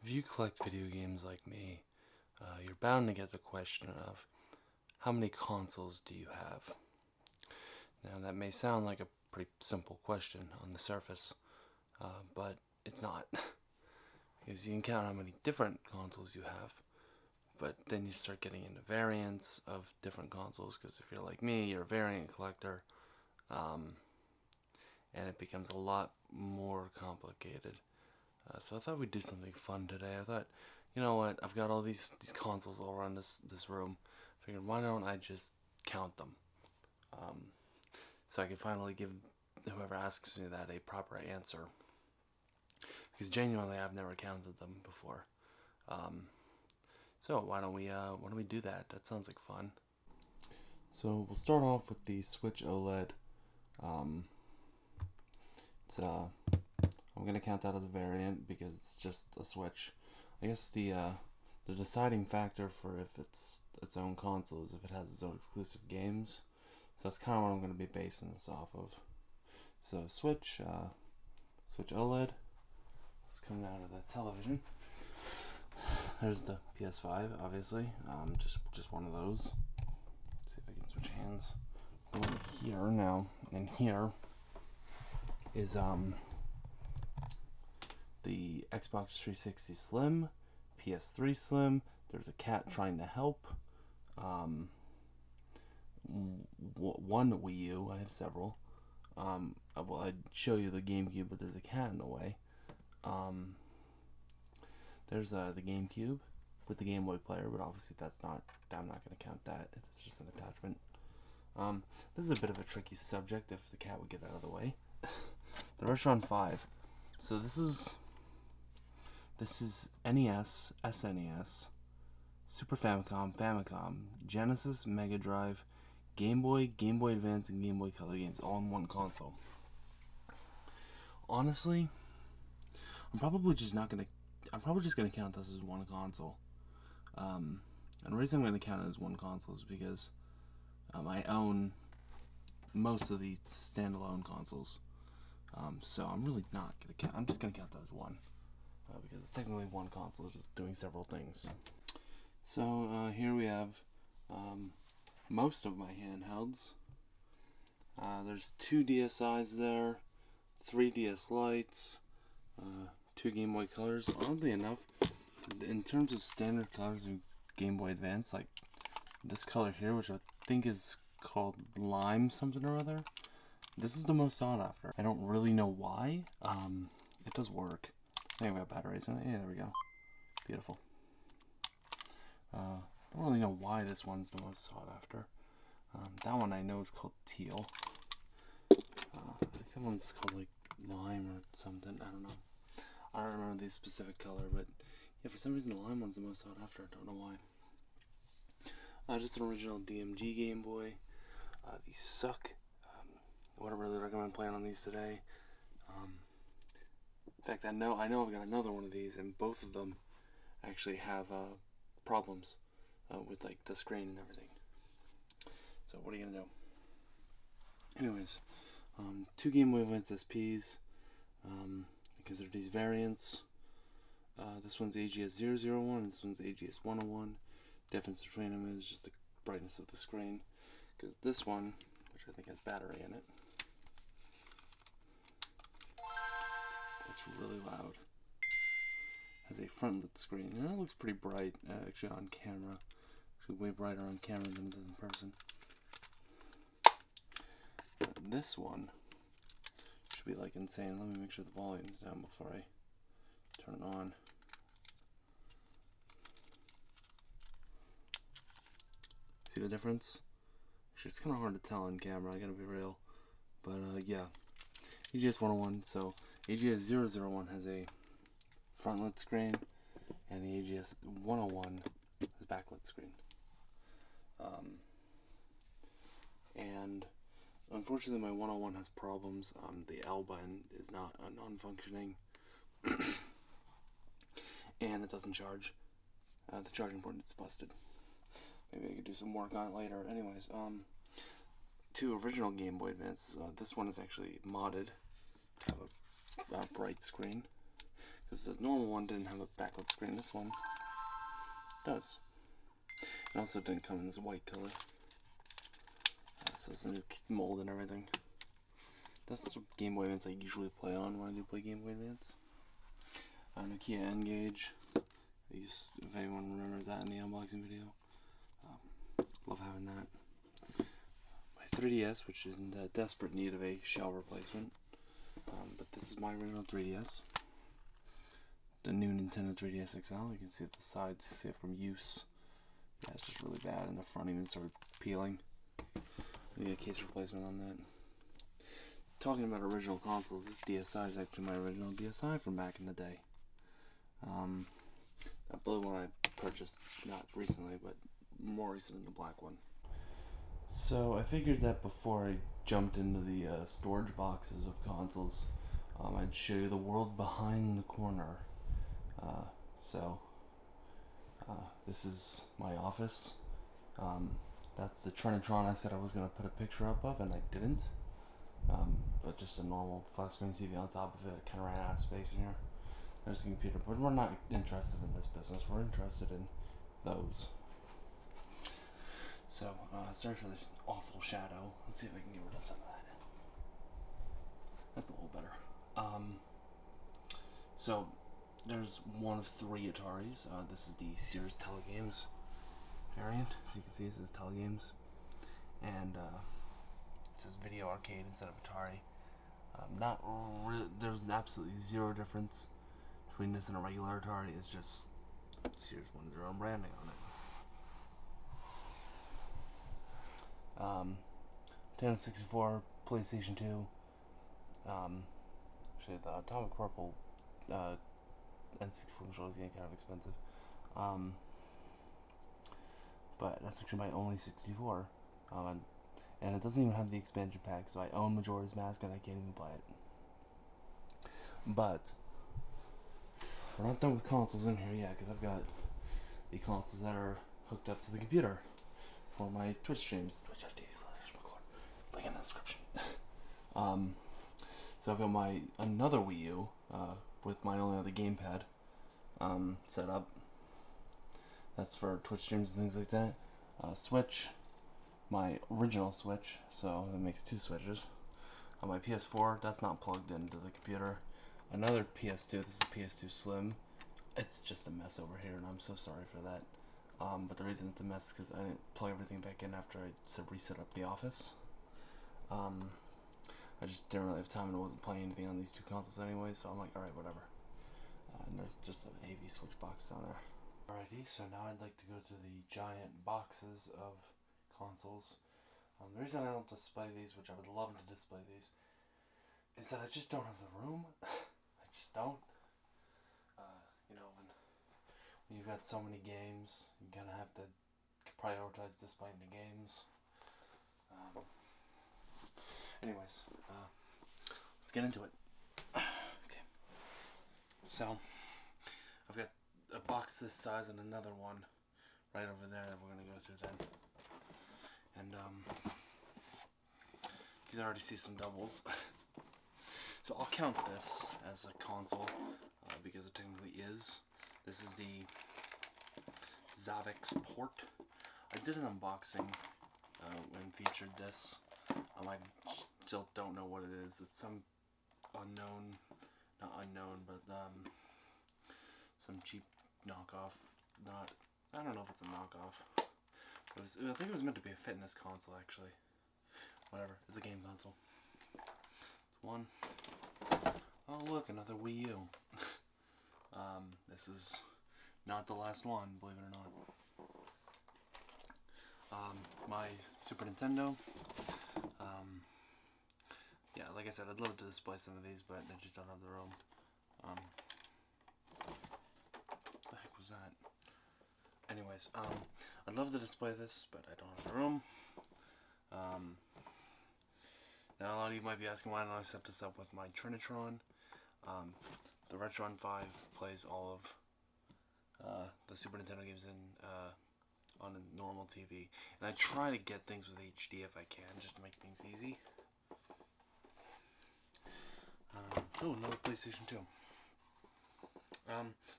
If you collect video games like me, you're bound to get the question of how many consoles do you have? Now, that may sound like a pretty simple question on the surface, but it's not. Because you can count how many different consoles you have, but then you start getting into variants of different consoles, because if you're like me, you're a variant collector, and it becomes a lot more complicated. So I thought we'd do something fun today. I thought, you know what, I've got all these consoles all around this room. I figured, why don't I just count them? So I can finally give whoever asks me that a proper answer. Because genuinely, I've never counted them before. So why don't we do that? That sounds like fun. So we'll start off with the Switch OLED. I'm gonna count that as a variant because it's just a Switch. I guess the deciding factor for if it's its own console is if it has its own exclusive games. So that's kind of what I'm gonna be basing this off of. So Switch OLED. Let's come down to the television. There's the PS5, obviously. Just one of those. Let's see if I can switch hands. Going here now, and here is the Xbox 360 Slim, PS3 Slim. There's a cat trying to help. One Wii U. I have several. Well, I'd show you the GameCube, but there's a cat in the way. There's the GameCube with the Game Boy player, but obviously I'm not going to count that. It's just an attachment. This is a bit of a tricky subject if the cat would get out of the way. The Retron 5. So this is NES, SNES, Super Famicom, Genesis, Mega Drive, Game Boy Advance, and Game Boy Color games all in one console. Honestly, I'm probably just gonna count this as one console. And the reason I'm gonna count it as one console is because I own most of these standalone consoles. So I'm really not gonna count. I'm just gonna count that as one because it's technically one console, just doing several things. So here we have most of my handhelds. There's 2 DSi's there, 3 DS Lites, 2 Game Boy Colors. Oddly enough, in terms of standard colors of Game Boy Advance, like this color here, which I think is called lime something or other, this is the most sought after. I don't really know why. It does work. I think we got batteries in it. Yeah, there we go. Beautiful. I don't really know why this one's the most sought after. That one I know is called teal. I think that one's called like lime or something. I don't know. I don't remember the specific color, but yeah, for some reason the lime one's the most sought after. I don't know why. Just an original DMG Game Boy. These suck. I wouldn't really recommend playing on these today. In fact, I know I've got another one of these, and both of them actually have problems with like the screen and everything. So what are you gonna do? Anyways, 2 Game Boy Advance SPs, because they're these variants. This one's AGS001, and this one's AGS101. Difference between them is just the brightness of the screen, because this one, which I think has battery in it, it's really loud. Has a frontlit screen, and it looks pretty bright actually on camera. Actually, way brighter on camera than it does in person. But this one should be like insane. Let me make sure the volume's down before I turn it on. See the difference? Actually, it's kind of hard to tell on camera, I gotta be real. But yeah, AGS101. So AGS001 has a frontlit screen, and the AGS101 has a backlit screen. And unfortunately, my 101 has problems. The L button is not non-functioning, and it doesn't charge. The charging port is busted. Maybe I could do some work on it later. Anyways, 2 original Game Boy Advances. This one is actually modded to have a bright screen, Because the normal one didn't have a backlit screen. This one does. It also didn't come in this white color. So it's a new mold and everything. That's the Game Boy Advance I usually play on when I do play Game Boy Advance. Nokia N-Gage. If anyone remembers that in the unboxing video. Love having that. My 3DS, which is in desperate need of a shell replacement. But this is my original 3DS. The new Nintendo 3DS XL. You can see at the sides, see it from use. Yeah, it's just really bad, and the front even started peeling. I need a case replacement on that. Talking about original consoles, this DSi is actually my original DSi from back in the day. That blue one I purchased not recently, but more recent than the black one. So I figured that before I jumped into the storage boxes of consoles, I'd show you the world behind the corner. This is my office. That's the Trinitron I said I was going to put a picture up of, and I didn't. But just a normal flat screen TV on top of it. Kind of ran out of space in here. There's a computer, but we're not interested in this business. We're interested in those. So, sorry for this awful shadow. Let's see if I can get rid of some of that. That's a little better. So, there's one of 3 Ataris. This is the Sears Telegames variant. As you can see, it says Telegames. And, it says Video Arcade instead of Atari. There's absolutely zero difference between this and a regular Atari. It's just Sears wanted their own branding on it. Nintendo 64, PlayStation 2. Actually, the Atomic Purple N64 controller is getting kind of expensive. But that's actually my only 64. And it doesn't even have the expansion pack, so I own Majora's Mask and I can't even play it. But we're not done with consoles in here yet, because I've got the consoles that are hooked up to the computer for my Twitch streams. Twitch.tv/McClure. Link in the description. So I've got another Wii U with my only other gamepad set up. That's for Twitch streams and things like that. Switch. My original Switch, so that makes 2 switches. On my PS4, that's not plugged into the computer. Another PS2, this is PS2 Slim. It's just a mess over here, and I'm so sorry for that. But the reason it's a mess is because I didn't plug everything back in after I reset up the office. I just didn't really have time, and I wasn't playing anything on these 2 consoles anyway, so I'm like, alright, whatever. And there's just an AV switch box down there. Alrighty, so now I'd like to go to the giant boxes of consoles. The reason I don't display these, which I would love to display these, is that I just don't have the room. I just don't. You know, when you've got so many games, you kind of have to prioritize displaying the games. Anyways, let's get into it. Okay. So, I've got a box this size and another one right over there that we're going to go through then. And, you can already see some doubles. So I'll count this as a console, because it technically is. This is the Zavix port. I did an unboxing and featured this. I still don't know what it is. It's some unknown, not unknown, but some cheap knockoff. I don't know if it's a knockoff. I think it was meant to be a fitness console, actually. Whatever, it's a game console. It's one. Oh look, another Wii U. This is not the last one, believe it or not. My Super Nintendo. Yeah, like I said, I'd love to display some of these, but I just don't have the room. What the heck was that? Anyways, I'd love to display this, but I don't have the room. Now a lot of you might be asking, why don't I set this up with my Trinitron? The Retron 5 plays all of the Super Nintendo games on a normal TV, and I try to get things with HD if I can, just to make things easy. Oh, another PlayStation 2.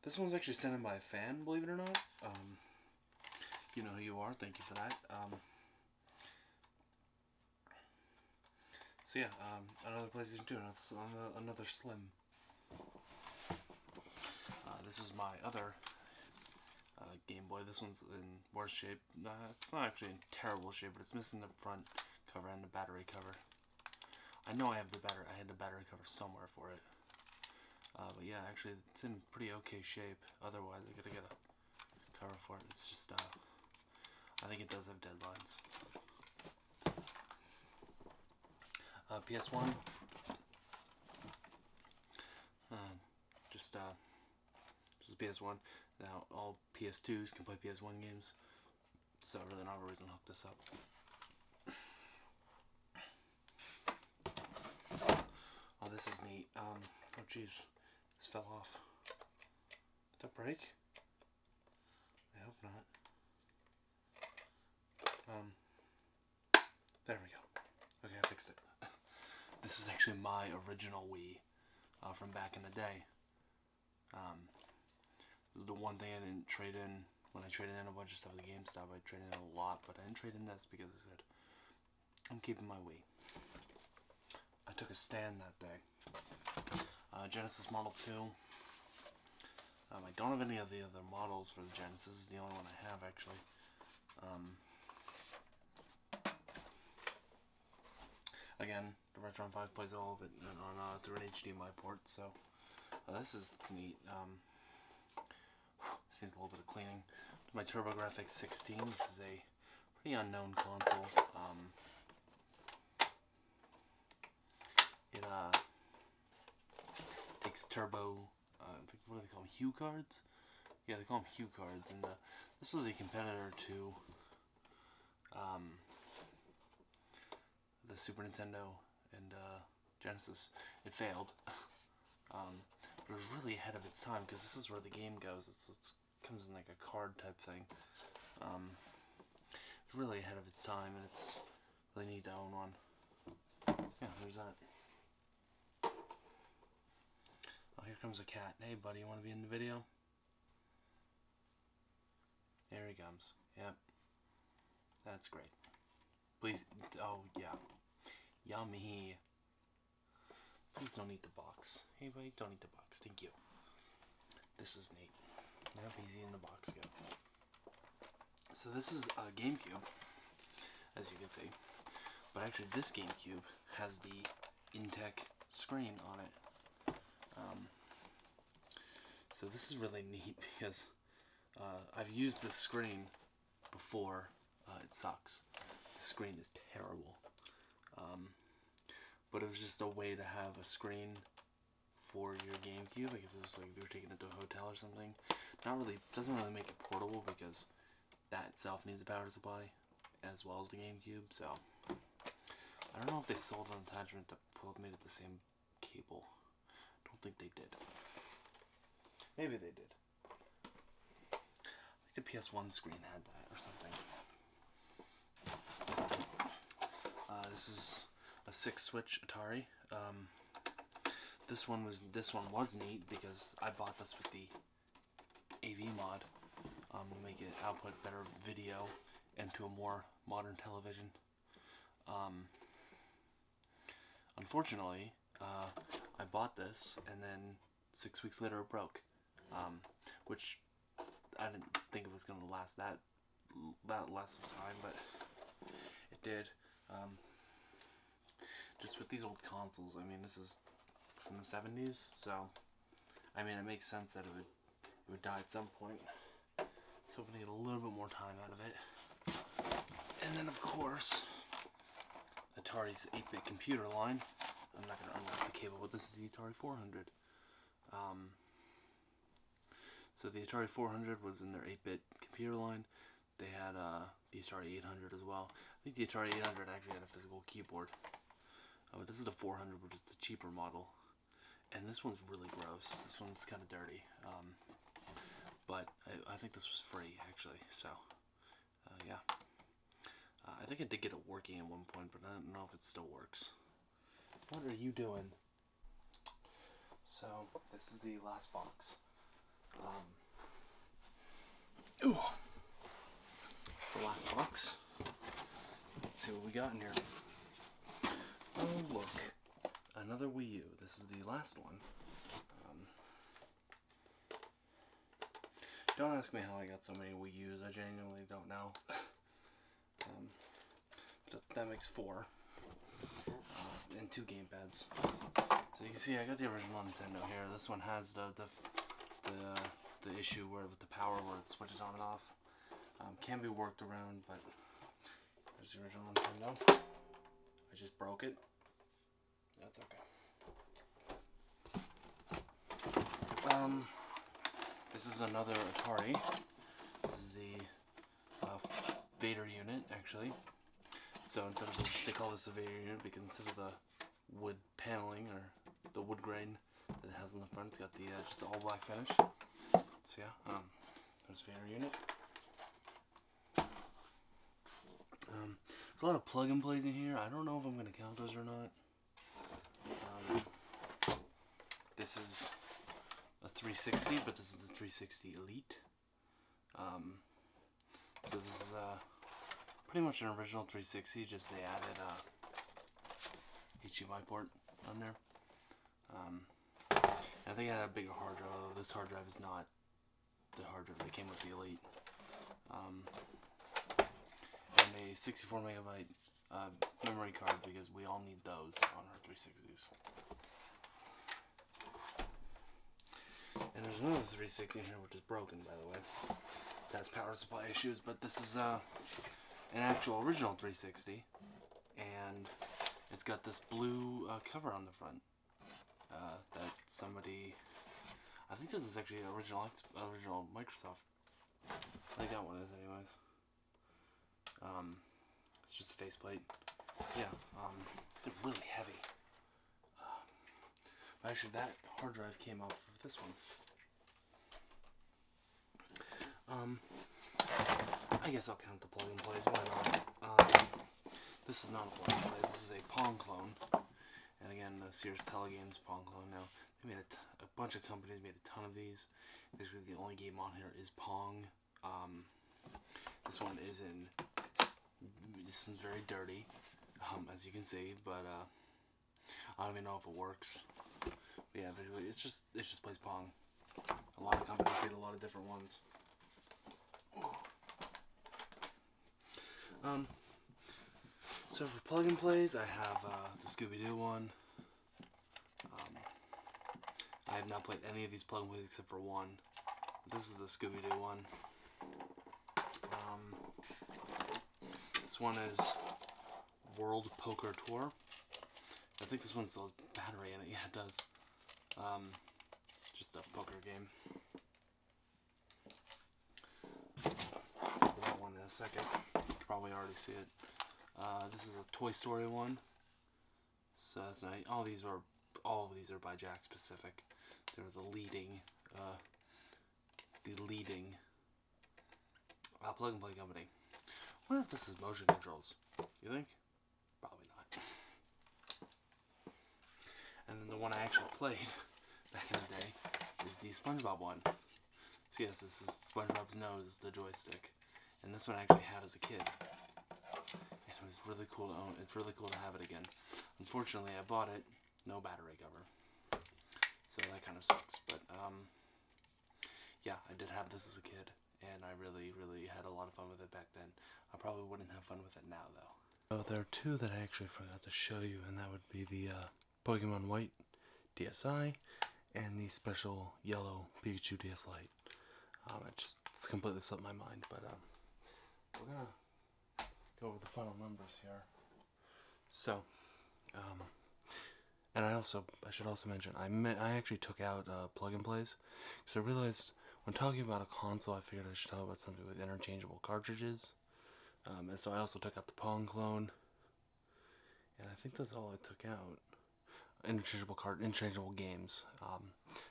This one's actually sent in by a fan, believe it or not. You know who you are. Thank you for that. So yeah, another PlayStation 2, another Slim. This is my other Game Boy. This one's in worse shape. It's not actually in terrible shape, but it's missing the front cover and the battery cover. I know I had the battery cover somewhere for it. But yeah, actually, it's in pretty okay shape. Otherwise, I gotta get a cover for it. It's just, I think it does have deadlines. PS1. Just PS1. Now, all PS2s can play PS1 games. So, I really don't have a reason to hook this up. Oh, this is neat. Oh, jeez. This fell off. Did that break? I hope not. There we go. Okay, I fixed it. This is actually my original Wii from back in the day. This is the one thing I didn't trade in. When I traded in a bunch of stuff at the GameStop, I traded in a lot, but I didn't trade in this because I said, I'm keeping my Wii. I took a stand that day. Genesis Model 2. I don't have any of the other models for the Genesis. This is the only one I have, actually. Again, the Retron 5 plays all of it on through an HDMI port, so this is neat. This needs a little bit of cleaning. My TurboGrafx 16. This is a pretty unknown console. It takes turbo. What do they call them? Hue cards? Yeah, they call them Hue cards, and this was a competitor to the Super Nintendo and Genesis. It failed, but it was really ahead of its time because this is where the game goes. It comes in like a card type thing. It's really ahead of its time, and it's really neat to own one. Yeah, there's that. Oh, here comes a cat. Hey, buddy, you want to be in the video? There he comes. Yep. That's great. Please. Oh, yeah. Yummy. Please don't eat the box. Hey, buddy, don't eat the box. Thank you. This is neat. Yep, he's eating the box. Go. So this is a GameCube, as you can see. But actually, this GameCube has the Intec screen on it. So this is really neat because I've used this screen before. It sucks. The screen is terrible. But it was just a way to have a screen for your GameCube. I guess it was like if you were taking it to a hotel or something. Doesn't really make it portable because that itself needs a power supply as well as the GameCube. So I don't know if they sold an attachment that made it the same cable. I don't think they did. Maybe they did. I think the PS1 screen had that or something. This is a 6-switch Atari. This one was neat because I bought this with the AV mod to make it output better video into a more modern television. Unfortunately, I bought this and then 6 weeks later it broke, which I didn't think it was going to last that less of time, but it did. Just with these old consoles, I mean, this is from the 70s, so I mean, it makes sense that it would die at some point. So we need a little bit more time out of it. And then, of course, Atari's 8-bit computer line. I'm not going to unlock the cable, but this is the Atari 400. So the Atari 400 was in their 8-bit computer line. They had the Atari 800 as well. I think the Atari 800 actually had a physical keyboard. But this is the 400, which is the cheaper model. And this one's really gross. This one's kind of dirty. But I think this was free, actually. So, yeah. I think I did get it working at one point, but I don't know if it still works. What are you doing? So, this is the last box. Ooh, it's the last box. Let's see what we got in here. Oh look, another Wii U. This is the last one. Don't ask me how I got so many Wii U's. I genuinely don't know. That makes 4. And 2 gamepads. So you can see I got the original Nintendo here. This one has the issue where with the power where it switches on and off. Can be worked around, but there's the original Nintendo. I just broke it. That's okay. This is another Atari. This is the Vader unit, actually. So instead of they call this a Vader unit because instead of the wood paneling or the wood grain that it has on the front, it's got the just all black finish. So yeah, there's Vader unit. There's a lot of plug and plays in here. I don't know if I'm gonna count those or not. This is a 360, but this is the 360 Elite. So this is pretty much an original 360, just they added HDMI port on there. I think I had a bigger hard drive, although this hard drive is not the hard drive that came with the Elite. And a 64 megabyte memory card because we all need those on our 360s. And there's another 360 in here which is broken, by the way. It has power supply issues, but this is an actual original 360, and it's got this blue cover on the front that somebody, I think this is actually an original Microsoft. I think that one is, anyways. It's just a faceplate. Yeah, it's really heavy. Actually, that hard drive came off of this one. I guess I'll count the plug and plays. Why not? This is not a plug and play. This is a Pong clone. And again, the Sears Telegames Pong clone. Now, they made a bunch of companies made a ton of these. Basically, the only game on here is Pong. This one is in. This one's very dirty, as you can see, but I don't even know if it works. But yeah, basically, it just plays Pong. A lot of companies made a lot of different ones. So for plug and plays, I have the Scooby-Doo one. I have not played any of these plug and plays except for one. This is the Scooby-Doo one. This one is World Poker Tour. I think this one still has battery in it. Yeah, it does. Just a poker game. That one in a second. You can probably already see it. This is a Toy Story one. So that's nice. All of these are by Jakks Pacific. They're the leading plug and play company. I wonder if this is motion controls. You think? Probably not. And then the one I actually played back in the day is the SpongeBob one. So yes, this is SpongeBob's nose, the joystick. And this one I actually had as a kid. And it was really cool to own. It's really cool to have it again. Unfortunately, I bought it, no battery cover. So that kind of sucks. But, yeah, I did have this as a kid. And I really, really had a lot of fun with it back then. I probably wouldn't have fun with it now, though. So there are two that I actually forgot to show you, and that would be the Pokemon White DSi and the special yellow Pikachu DS Lite. It's completely slipped my mind, but we're gonna go over the final numbers here. So, and I should also mention, I actually took out plug and plays because I realized when talking about a console, I figured I should talk about something with interchangeable cartridges. And so I also took out the Pong clone, and I think that's all I took out. Interchangeable games,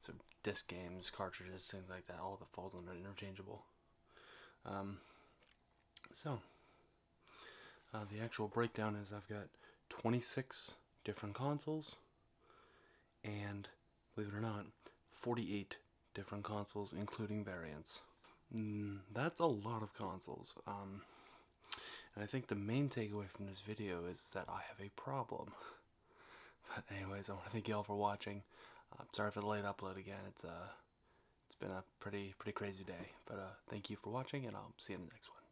so disc games, cartridges, things like that. All that falls under interchangeable. The actual breakdown is I've got 26 different consoles, and believe it or not, 48 different consoles, including variants. That's a lot of consoles. And I think the main takeaway from this video is that I have a problem. But anyways, I want to thank you all for watching. Sorry for the late upload again. It's been a pretty crazy day. But thank you for watching, and I'll see you in the next one.